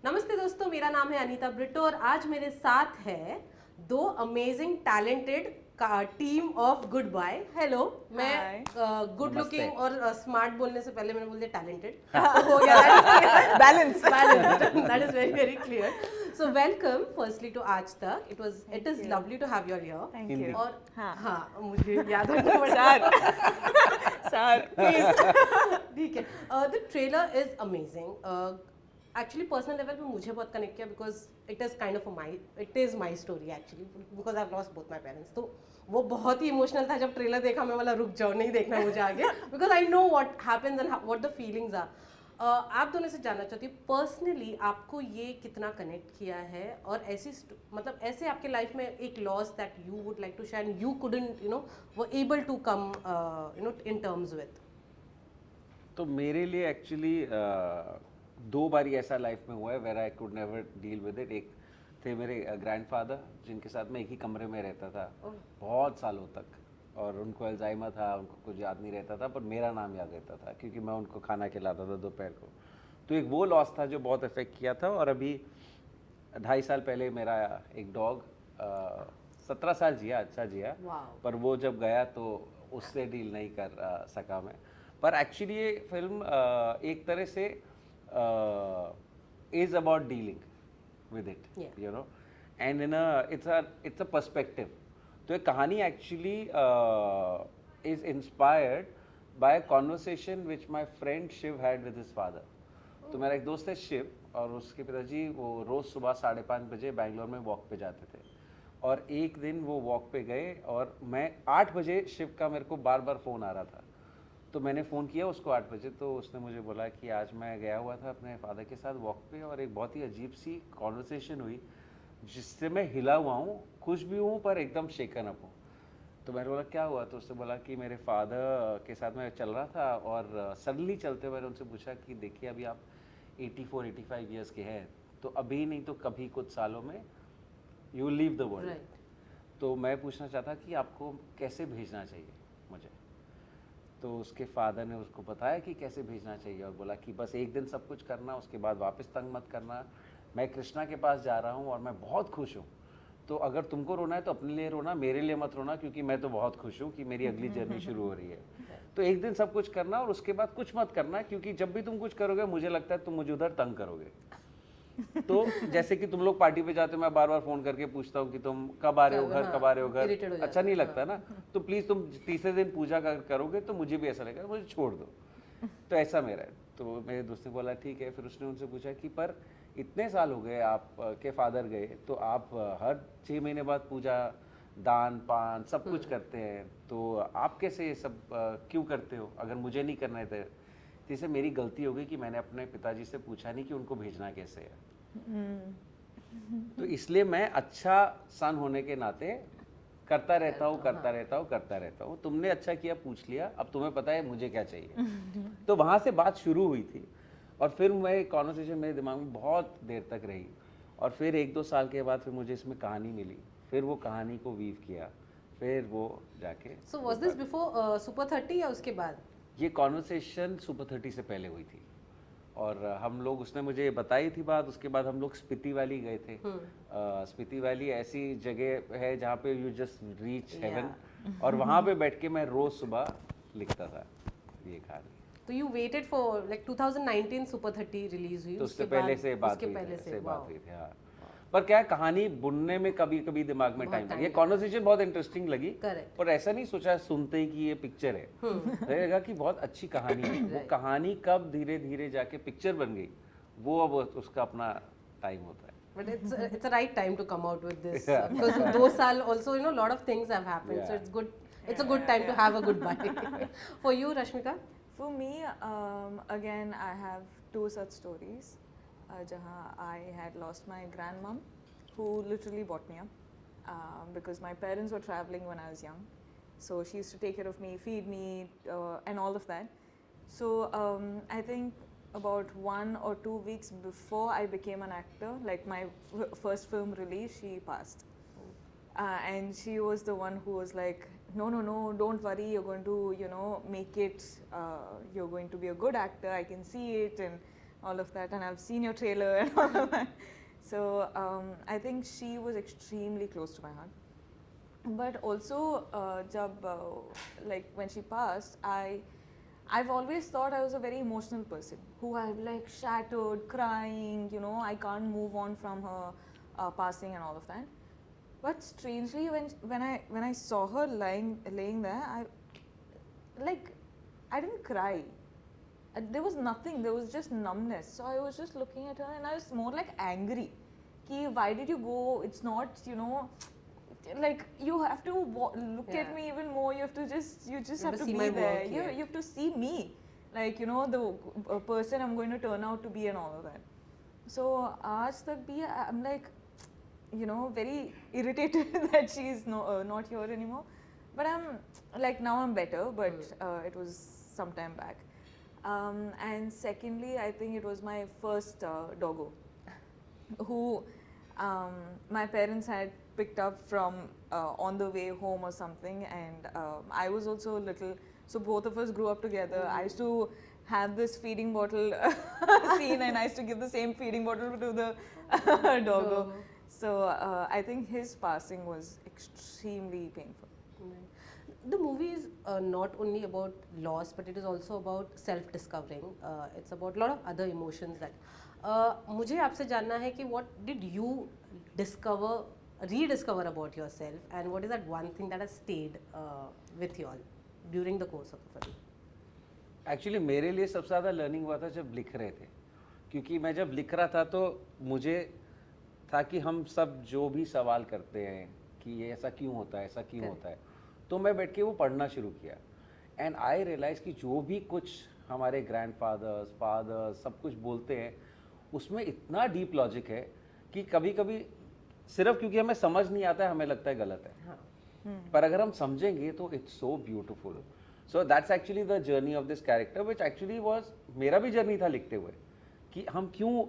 नमस्ते दोस्तों, मेरा नाम है अनीता ब्रिटो और आज मेरे साथ है दो amazing talented team of goodbye. Hello, मैं गुड लुकिंग और स्मार्ट बोलने से पहले मैंने बोल दिया टैलेंटेड हो गया। Balance that is very very clear. So welcome firstly to Aaj Tak. It is lovely to have your here. Thank you. और हाँ मुझे याद रखना पड़ेगा सर प्लीज। ठीक है। The trailer is amazing. Actually personal level पे मुझे बहुत कनेक्ट किया because it is my story actually, because I lost both my parents. तो वो बहुत ही इमोशनल था जब ट्रेलर देखा। मैं बोला रुक जाओ, नहीं देखना मुझे आगे, because I know what happens and what the feelings are. आप दोनों से जानना चाहती हूँ पर्सनली आपको ये कितना कनेक्ट किया है, और मतलब ऐसे आपके लाइफ में एक loss that you would like to share and you couldn't वो able to come in terms with. तो मेरे लिए एक्चुअली दो बारी ऐसा लाइफ में हुआ है where I could never deal with it. एक थे मेरे ग्रैंडफादर जिनके साथ मैं एक ही कमरे में रहता था बहुत सालों तक, और उनको अल्जाइमर था, उनको कुछ याद नहीं रहता था, पर मेरा नाम याद रहता था क्योंकि मैं उनको खाना खिलाता था दोपहर को। तो एक वो लॉस था जो बहुत इफेक्ट किया था। और अभी 2.5 साल पहले मेरा एक डॉग 17 साल जिया, अच्छा जिया, पर वो जब गया तो उससे डील नहीं कर सका मैं। पर एक्चुअली ये फिल्म एक तरह से is about dealing with it, you know, and it's a perspective. तो एक कहानी actually is inspired by a conversation which my friend Shiv had with his father. तो मेरा एक दोस्त है शिव, और उसके पिताजी वो रोज़ सुबह 5:30 बजे बैंगलोर में वॉक पे जाते थे। और एक दिन वो वॉक पे गए और मैं 8 बजे शिव का मेरे को बार बार फ़ोन आ रहा था, तो मैंने फ़ोन किया उसको 8 बजे। तो उसने मुझे बोला कि आज मैं गया हुआ था अपने फादर के साथ वॉक पे, और एक बहुत ही अजीब सी कॉन्वर्सेशन हुई जिससे मैं हिला हुआ हूँ, खुश भी हूँ पर एकदम शेकन अप हूँ। तो मैंने बोला क्या हुआ? तो उसने बोला कि मेरे फादर के साथ मैं चल रहा था और सडनली चलते हुए मैंने उनसे पूछा कि देखिए अभी आप 84-85 ईयर्स के हैं, तो अभी नहीं तो कभी कुछ सालों में you will leave the world. तो मैं पूछना चाहता कि आपको कैसे भेजना चाहिए मुझे। तो उसके फादर ने उसको बताया कि कैसे भेजना चाहिए, और बोला कि बस एक दिन सब कुछ करना, उसके बाद वापस तंग मत करना। मैं कृष्णा के पास जा रहा हूँ और मैं बहुत खुश हूँ, तो अगर तुमको रोना है तो अपने लिए रोना, मेरे लिए मत रोना, क्योंकि मैं तो बहुत खुश हूँ कि मेरी अगली जर्नी शुरू हो रही है। तो एक दिन सब कुछ करना और उसके बाद कुछ मत करना, क्योंकि जब भी तुम कुछ करोगे मुझे लगता है तुम मुझे उधर तंग करोगे। तो जैसे कि तुम लोग पार्टी पे जाते हो, मैं बार बार फ़ोन करके पूछता हूँ कि तुम कब आ रहे हो घर, कब आ रहे हो घर, अच्छा नहीं लगता ना। तो प्लीज़ तुम तीसरे दिन पूजा करोगे तो मुझे भी ऐसा लगेगा, मुझे छोड़ दो। तो ऐसा मेरा है। तो मेरे दोस्त ने बोला ठीक है। फिर उसने उनसे पूछा कि पर इतने साल हो गए आप के फादर गए, तो आप हर 6 महीने बाद पूजा, दान पान सब कुछ करते हैं, तो आप कैसे ये सब क्यों करते हो? अगर मुझे नहीं करना है तो इससे मेरी गलती हो गई कि मैंने अपने पिताजी से पूछा नहीं कि उनको भेजना कैसे है। तो इसलिए मैं अच्छा सन होने के नाते करता रहता हूँ। तुमने अच्छा किया, पूछ लिया, अब तुम्हें पता है मुझे क्या चाहिए। तो वहाँ से बात शुरू हुई थी, और फिर मैं कॉन्वर्सेशन मेरे दिमाग में बहुत देर तक रही, और फिर 1-2 साल के बाद फिर मुझे इसमें कहानी मिली, फिर वो कहानी को वीव किया, फिर वो जाके। So was this before super 30 या उसके बाद? ये कॉन्वर्सेशन सुपर 30 से पहले हुई थी, और हम लोग, उसने मुझे बताई थी बात। उसके बाद हम लोग स्पीति वैली गए थे। स्पीति वैली ऐसी जगह है जहाँ पे यू जस्ट रीच हेवन, और वहाँ पे बैठ के मैं रोज़ सुबह लिखता था ये कहानी। तो you waited for like 2019 super 30 release हुई, तो उसके पहले से बात हुई थी। हाँ, पर क्या है, कहानी बुनने में कभी कभी दिमाग में टाइम लगा। ये कॉन्वर्सेशन बहुत इंटरेस्टिंग लगी, पर ऐसा नहीं सोचा सुनते ही कि ये पिक्चर है। लगेगा कि बहुत अच्छी कहानी है। वो कहानी कब धीरे धीरे जाके पिक्चर बन गई, वो अब उसका अपना टाइम होता है। But it's a right time to come out with this because 2 साल also lot of things have happened, so it's good. It's a good time to have a goodbye. For you, Rashmika? For me, again, I have 2 such stories. Jahan I had lost my grandmom, who literally brought me up, because my parents were traveling when I was young. So she used to take care of me, feed me, and all of that. So I think about 1 or 2 weeks before I became an actor, like my first film release, she passed. And she was the one who was like, no, don't worry, you're going to, make it, you're going to be a good actor, I can see it, and all of that, and I've seen your trailer and all of that. So I think she was extremely close to my heart. But also, like when she passed, I've always thought I was a very emotional person who I've like shattered, crying. You know, I can't move on from her passing and all of that. But strangely, when I saw her laying there, I didn't cry. There was nothing. There was just numbness. So I was just looking at her, and I was more like angry. Ki, why did you go? It's not, you know, like you have to look at me even more. You have to just have to see be my there. work, yeah. You have to see me, like, you know, the person I'm going to turn out to be and all of that. So aaj tak bhi I'm like, you know, very irritated that she's not here anymore. But I'm like, now I'm better, but it was some time back. And secondly, I think it was my first doggo who my parents had picked up from on the way home or something, and I was also a little, so both of us grew up together. I used to have this feeding bottle scene, and I used to give the same feeding bottle to the doggo. So I think his passing was extremely painful. The movie is not only about loss, but it is also about self-discovering. It's about a lot of other emotions that. मुझे आपसे जानना है कि what did you rediscover about yourself, and what is that one thing that has stayed with you all during the course of the film? Actually मेरे लिए सबसे ज़्यादा learning हुआ था जब लिख रहे थे, क्योंकि मैं जब लिख रहा था तो मुझे था कि हम सब जो भी सवाल करते हैं कि ये ऐसा क्यों होता है, ऐसा क्यों होता है, तो मैं बैठ के वो पढ़ना शुरू किया. एंड आई रियलाइज़ कि जो भी कुछ हमारे ग्रैंडफादर्स, फादर्स सब कुछ बोलते हैं, उसमें इतना डीप लॉजिक है कि कभी कभी सिर्फ क्योंकि हमें समझ नहीं आता है हमें लगता है गलत है. पर अगर हम समझेंगे तो it's so beautiful. So that's actually the journey of this character, which actually was मेरा भी जर्नी था लिखते हुए, कि हम क्यों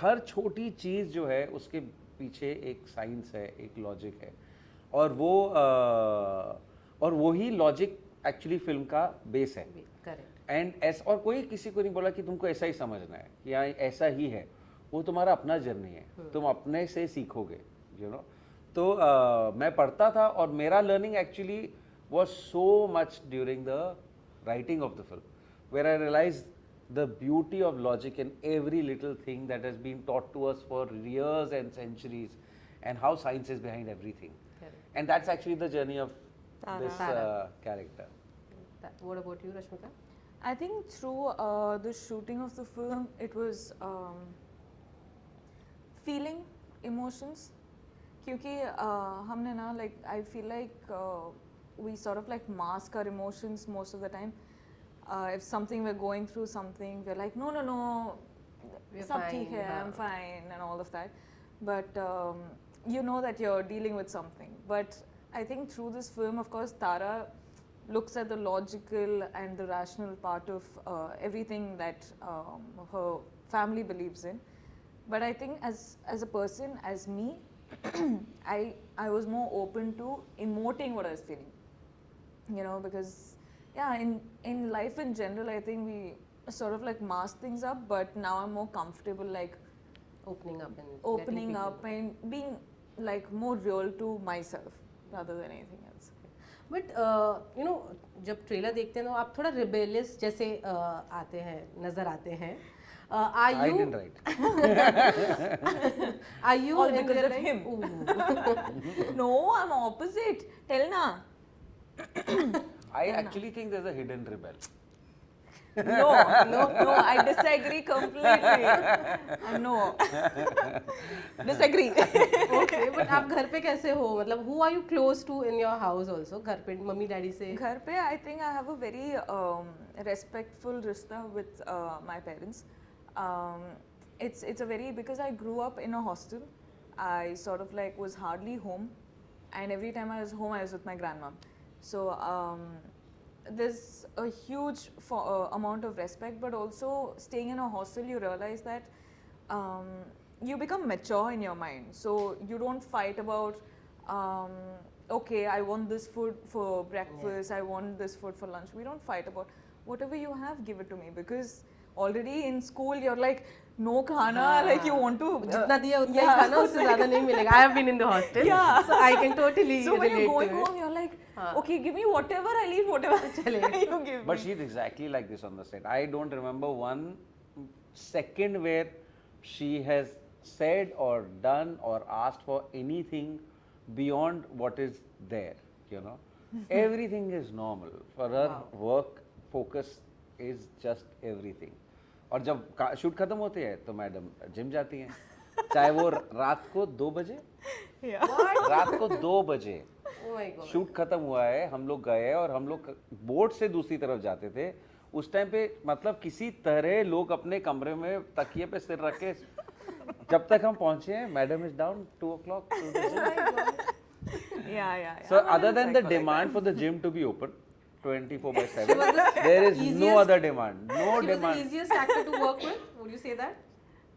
हर छोटी चीज़ जो है उसके पीछे एक साइंस है, एक लॉजिक है, और वही लॉजिक एक्चुअली फिल्म का बेस है. करेक्ट. एंड और कोई किसी को नहीं बोला कि तुमको ऐसा ही समझना है कि हाँ ऐसा ही है. वो तुम्हारा अपना जर्नी है, तुम अपने से सीखोगे, यू नो. तो मैं पढ़ता था, और मेरा learning actually was so much during the writing of the film, where I realized the beauty of logic in every little thing that has been taught to us for years and centuries, and how science is behind everything. Correct. And that's actually the journey of this character. What about you, Rashmika? I think through the shooting of the film, it was feeling emotions. क्योंकि हमने ना, like, I feel like we sort of like mask our emotions most of the time. If something we're going through something, we're like, no, sab theek hai, I'm fine and all of that. But you know that you're dealing with something. But I think through this film, of course, Tara looks at the logical and the rational part of everything that her family believes in. But I think as a person, as me, I was more open to emoting what I was feeling. You know, because yeah, in life in general, I think we sort of like mask things up, but now I'm more comfortable like Opening up and being like more real to myself rather than anything else. But you know जब trailer देखते हैं तो आप थोड़ा rebellious जैसे आते हैं, नजर आते हैं. I didn't write. Are you All in because real of life? him. Ooh. No, I'm opposite. Tell na. I actually think there's a hidden rebel. No, I disagree completely. No. Disagree. Okay, but आप घर पे कैसे हो? मतलब who are you close to in your house also? घर पे mummy daddy से? घर पे I think I have a very respectful rishta with my parents. It's a very, because I grew up in a hostel, I sort of like was hardly home, and every time I was home I was with my grandmom. So there's a huge amount of respect, but also staying in a hostel you realize that you become mature in your mind, so you don't fight about okay, I want this food for breakfast, I want this food for lunch. We don't fight about whatever you have, give it to me, because already in school you're like no khana, like you want to जितना दिया उतना ही खाना, उससे ज़्यादा नहीं मिलेगा. I have been in the hostel, Yeah. so I can totally so when relate you're going to it. home you're like okay, give me whatever I'll eat, whatever you give But me. she's exactly like this on the set. I don't remember one second where she has said or done or asked for anything beyond what is there, you know. Everything is normal. For her, work focus is just everything. और जब shoot खत्म होती है तो madam gym जाती हैं, चाहे वो रात को 2 बजे, रात को 2 बजे Oh my God. शूट खत्म हुआ है, हम लोग गए और हम लोग बोट से दूसरी तरफ जाते थे. उस टाइम पे मतलब किसी तरह लोग अपने कमरे में तकिए पे सिर रख के, जब तक हम पहुंचे हैं madam is down 2 o'clock. yeah. So I'm a other little than the psycho like demand that. for the gym to be open 24/7, there is no easiest- other demand. No She was the demand. easiest actor to work with. Would you say that?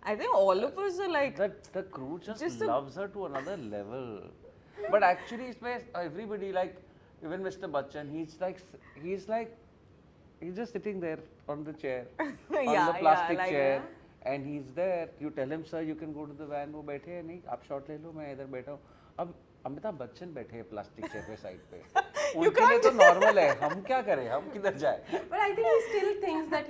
I think all of us are like The crew just Just a- loves her to another level. But actually, इसमें everybody like even Mr. Bachchan, he's just sitting there on the chair, on Yeah, the plastic like chair, and he's there. You tell him, sir, you can go to the van. वो बैठे हैं नहीं, आप shot ले लो, मैं इधर बैठा हूँ. अब अमिताभ बच्चन बैठे हैं प्लास्टिक चेयर पे साइड पे. उनके लिए तो नॉर्मल है. हम क्या करें? हम किधर जाए? But I think he still thinks that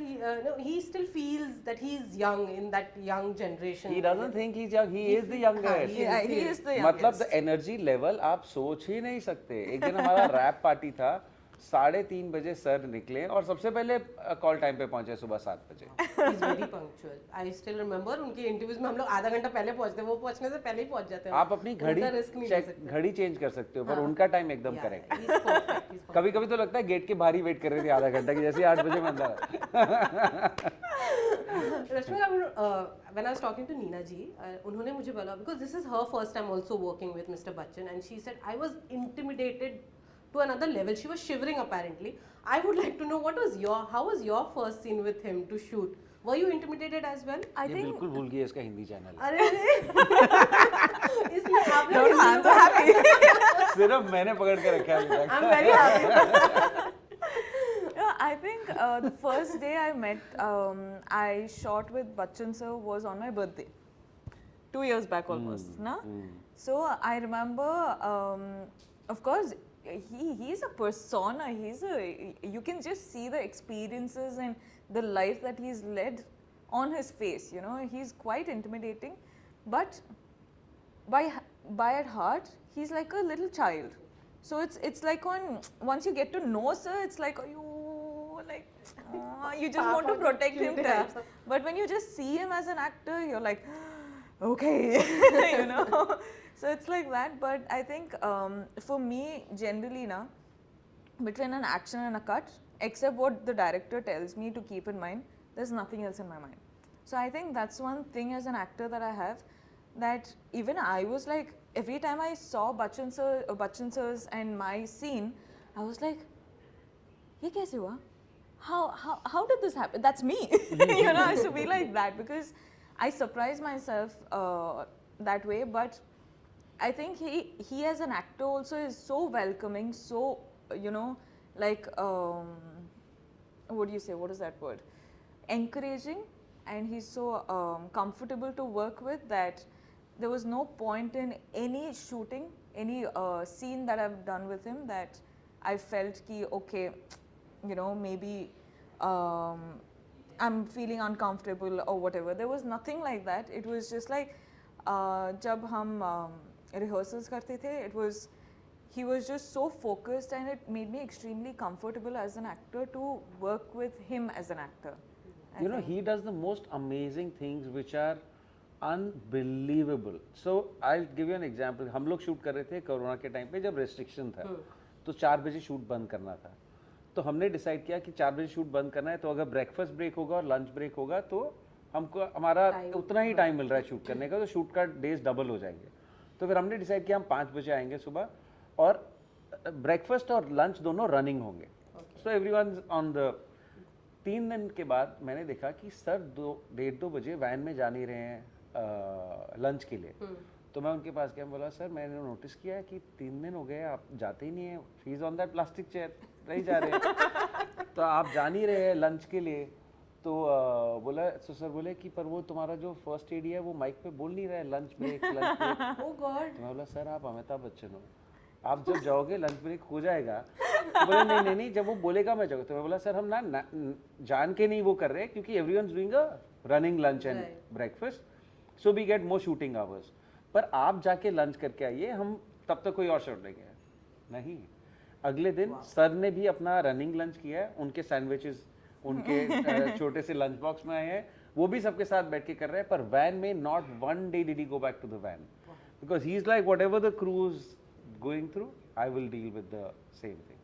he still feels that he's young in that young generation. He doesn't think he's young. He is the youngest. he is the मतलब youngest. द एनर्जी लेवल आप सोच ही नहीं सकते. एक दिन हमारा rap party था, 3:30 बजे सर निकले और सबसे पहले कॉल टाइम पे पहुंचे सुबह 7 बजे. He's very punctual. I still remember उनके इंटरव्यूज में हम लोग आधा घंटा पहले पहुंचते हैं, वो पहुंचने से पहले ही पहुंच जाते हैं. आप अपनी घड़ी रिस्क नहीं ले चेक सकते. घड़ी चेंज कर सकते हो, पर उनका टाइम एकदम Yeah, correct. he's perfect. He's perfect. कभी कभी तो लगता है गेट के बाहर ही वेट कर रही थी आधा घंटा की, जैसे 8 बजे में अंदर आया. Rashmika, when I was talking to Neena ji, उन्होंने मुझे बोला, because this is her first time also working with Mr. Bachchan, and she said I was intimidated to another level. She was shivering apparently. I would like to know how was your first scene with him to shoot? Were you intimidated as well? I ये think बिल्कुल भूल गई इसका Hindi channel. अरे इसलिए आप लोग no, I'm so happy. सिर्फ मैंने पकड़ के रखा है अभी तक. I'm very happy. Yeah, I think the first day I met, I shot with Bachchan sir was on my birthday, 2 years back almost, na? So I remember, of course, he's a persona. You can just see the experiences and the life that he's led on his face. You know, he's quite intimidating, but by at heart, he's like a little child. So it's like once you get to know sir, it's like you just want to protect him type. But when you just see him as an actor, you're like, okay, you know. So it's like that. But I think for me, generally, na, between an action and a cut, except what the director tells me to keep in mind, there's nothing else in my mind. So I think that's one thing as an actor that I have, that even I was like, every time I saw Bachchan sir's and my scene, I was like, ye kaise hua? How did this happen? That's me. You know, I used to be like that because I surprise myself that way. But I think he as an actor also is so welcoming, so, you know, like, what do you say? What is that word? Encouraging, and he's so comfortable to work with that there was no point in any shooting, any scene that I've done with him that I felt ki okay, you know, maybe I'm feeling uncomfortable or whatever. There was nothing like that. It was just like jab hum rehearsals karte the, he was just so focused, and it made me extremely comfortable as an actor to work with him as an actor. You know, he does the most amazing things which are unbelievable. So I'll give you an example. हम लोग shoot कर रहे थे corona के time पे, जब restriction था तो 4 बजे शूट बंद करना था. तो हमने डिसाइड किया कि 4 बजे शूट बंद करना है, तो अगर ब्रेकफास्ट ब्रेक होगा और लंच ब्रेक होगा तो हमको हमारा उतना ही टाइम मिल रहा है शूट करने का, तो शूट का डेज डबल हो जाएंगे. तो फिर हमने डिसाइड किया हम 5 बजे आएंगे सुबह, और ब्रेकफास्ट और लंच दोनों रनिंग होंगे. सो एवरीवन ऑन द 3 दिन के बाद मैंने देखा कि सर 1:30-2 बजे वैन में जा नहीं रहे हैं लंच के लिए. तो मैं उनके पास गया, बोला सर मैंने नोटिस किया है कि 3 दिन हो गए आप जाते ही नहीं हैं, he is on that plastic chair, नहीं जा रहे. तो आप जा नहीं रहे हैं लंच के लिए, तो बोला तो सर बोले कि पर वो तुम्हारा जो फर्स्ट एडी है वो माइक पे बोल नहीं रहा है lunch break lunch break. Oh God. तो मैं बोला सर आप अमिताभ बच्चन हो, आप जब जाओगे लंच ब्रेक हो जाएगा। तो बोले नहीं नहीं नहीं, जब वो बोलेगा मैं जाऊँगा। तो मैं बोला सर हम ना जान के नहीं वो कर रहे क्योंकि everyone's doing a running lunch and breakfast, so we get more shooting hours, पर आप जाके लंच करके आइए, हम तब तक कोई और शॉट लेंगे। नहीं, अगले दिन सर ने भी अपना रनिंग लंच किया है, उनके सैंडविचेस उनके छोटे से लंच बॉक्स में आए हैं, वो भी सबके साथ बैठ के कर रहे हैं, पर वैन में not one day did he go back to the van because he is like whatever the crew is going through I will deal with the same thing.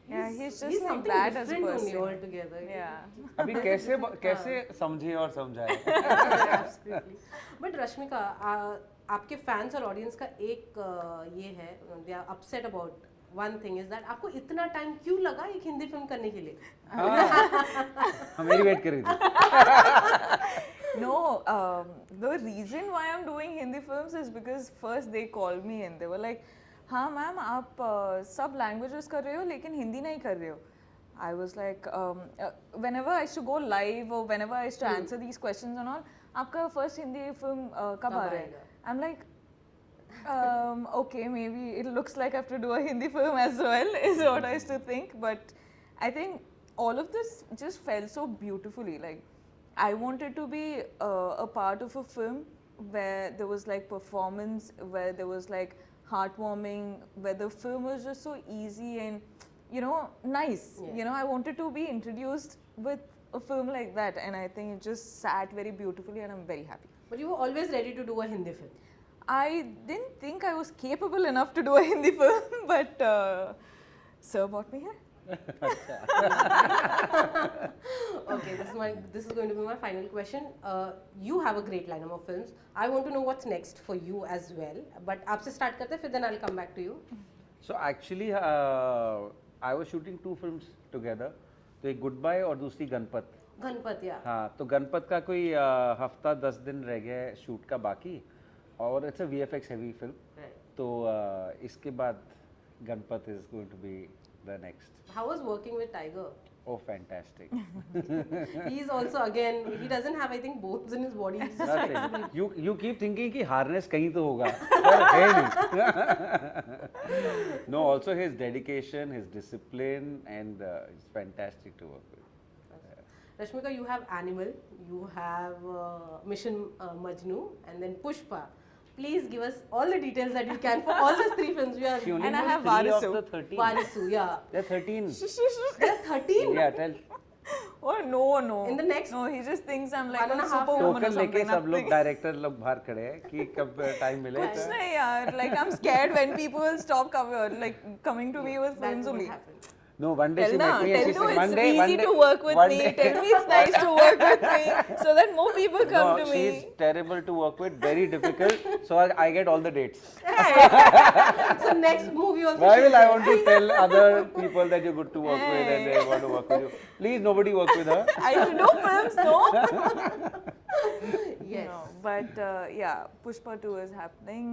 Yeah, he's just He's like something that as a different only person. altogether. Yeah. अभी कैसे समझे और समझाए। Absolutely. But Rashmika, आपके fans और audience का एक ये है, they are upset about one thing is that आपको इतना टाइम क्यों लगा एक हिंदी फिल्म करने के लिए? हाँ, मेरी वेट कर रही थी। No, the reason why I'm doing Hindi films is because first they called me and they were like, हाँ मैम आप सब लैंग्वेजेस कर रहे हो लेकिन हिंदी नहीं कर रहे हो. I was like, whenever I used to go live or whenever I used to answer these questions and all, आपका first हिंदी film कब आ रहा है? I'm like, okay, maybe it looks like I have to do a Hindi film as well, is what I used to think. But I think all of this just felt so beautifully. Like, I wanted to be a part of a film where there was like performance, where there was like heartwarming, where the film was just so easy and, you know, nice. Yeah. You know, I wanted to be introduced with a film like that, and I think it just sat very beautifully, and I'm very happy. But you were always ready to do a Hindi film. I didn't think I was capable enough to do a Hindi film, but sir brought me here. Okay, this is going to be my final question. You have a great lineup of films. I want to know what's next for you as well. But आपसे start करते हैं, फिर then I'll come back to you. So actually, I was shooting 2 films together. तो एक good bye और दूसरी गणपत। गणपत, या हाँ, तो गणपत का कोई हफ्ता 10 दिन रह गया है शूट का बाकी, और it's a VFX heavy film. तो इसके बाद Ganapath is going to be the next. How was working with Tiger? Oh, fantastic. He's also, again, he doesn't have, I think, bones in his body. He's just flexible. You keep thinking कि harness कहीं तो होगा, पर है नहीं। No, also his dedication, his discipline, and it's fantastic to work with. Rashmika, you have Animal, you have Mission Majnu, and then Pushpa. Please give us all the details that you can for all these 3 films. We are She only And I knows have 3 of Varisu. the 13. Varisu, yeah. There are 13. There are 13. Yeah, tell. Oh no. In the next- No, he just thinks I'm like 1.5 a superwoman or token लेके something. सब लोग nothing. Director लोग बाहर खड़े हैं कि कब time मिले। कुछ नहीं यार, like I'm scared when people will stop coming to me with That films won't only. happen. No, one day she Tell met me na, and tell she no, said, it's one day, easy to work with one me. day. Tell me it's nice to work with me, so that more people come No, to me. she's terrible to work with, very difficult. So I get all the dates. So next movie also. Why will I want to tell other people that you're good to work with and they want to work with you? Please, nobody work with her. I should do films, no? Yes. No, but yeah, Pushpa 2 is happening,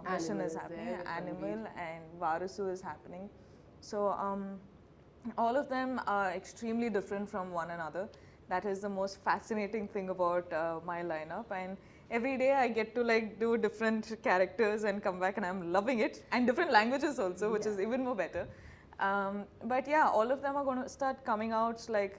Mission Animal is is happening, there, Animal and Varisu is happening. So all of them are extremely different from one another. That is the most fascinating thing about my lineup, and every day I get to like do different characters and come back and I'm loving it, and different languages also, which is even more better. But yeah, all of them are going to start coming out like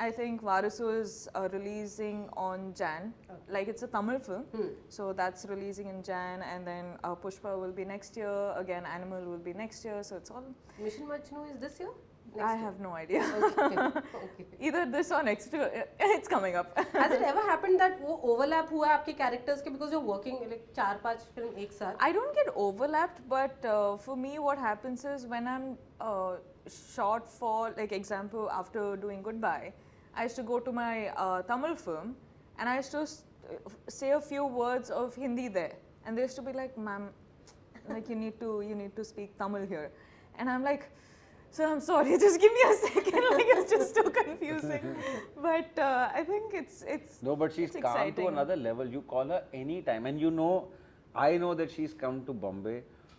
I think Varisu is releasing on Jan. Like it's a Tamil film, so that's releasing in Jan, and then Pushpa will be next year. Again, Animal will be next year. So it's all. Mission Majnu is this year? I have no idea. Okay. Okay. Either this or next year. It's coming up. Has it ever happened that वो overlap हुआ है आपके characters के, because you're working like 4-5 film एक साथ? I don't get overlapped, but for me, what happens is when I'm short for, like, example, after doing Goodbye, I used to go to my Tamil film and I used to say a few words of Hindi there, and they used to be like, "Ma'am, like you need to speak Tamil here," and I'm like, "Sir, I'm sorry, just give me a second." Like it's just so confusing, but I think it's No, but she's it's come to exciting. another level. You call her anytime, and you know, I know that she's come to Bombay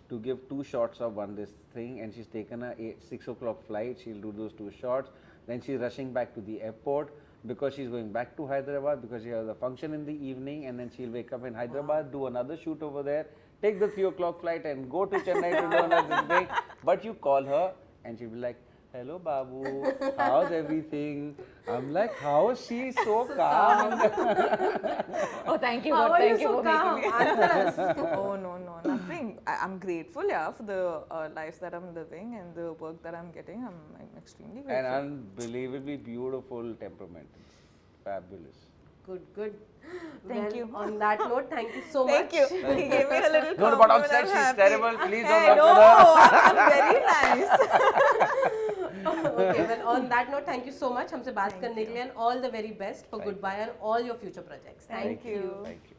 to give 2 shots of this thing, and she's taken a 6 o'clock flight. She'll do those 2 shots. Then she's rushing back to the airport. because she's going back to Hyderabad because she has a function in the evening, and then she'll wake up in Hyderabad, do another shoot over there, take the 3 o'clock flight and go to Chennai to do another thing. But you call her and she'll be like, hello Babu, how's everything? I'm like, how is she so calm? Oh, thank you, How God, are you thank you so for calm? making me. Answer us. Oh, no, nothing. I'm grateful, yeah, for the life that I'm living and the work that I'm getting. I'm extremely An grateful. unbelievably beautiful temperament. Fabulous. Good. Thank Well, you. On that note, thank you so Thank much. you. He gave me a little No, but compliment. outside I'm she's happy. terrible. Please don't Hey, talk no, to her. I'm very nice. Okay, well, on that note, thank you so much. हमसे बात Thank करने के लिए and all the very best for Thank you. Goodbye and all your future projects. Thank Thank you. Thank you.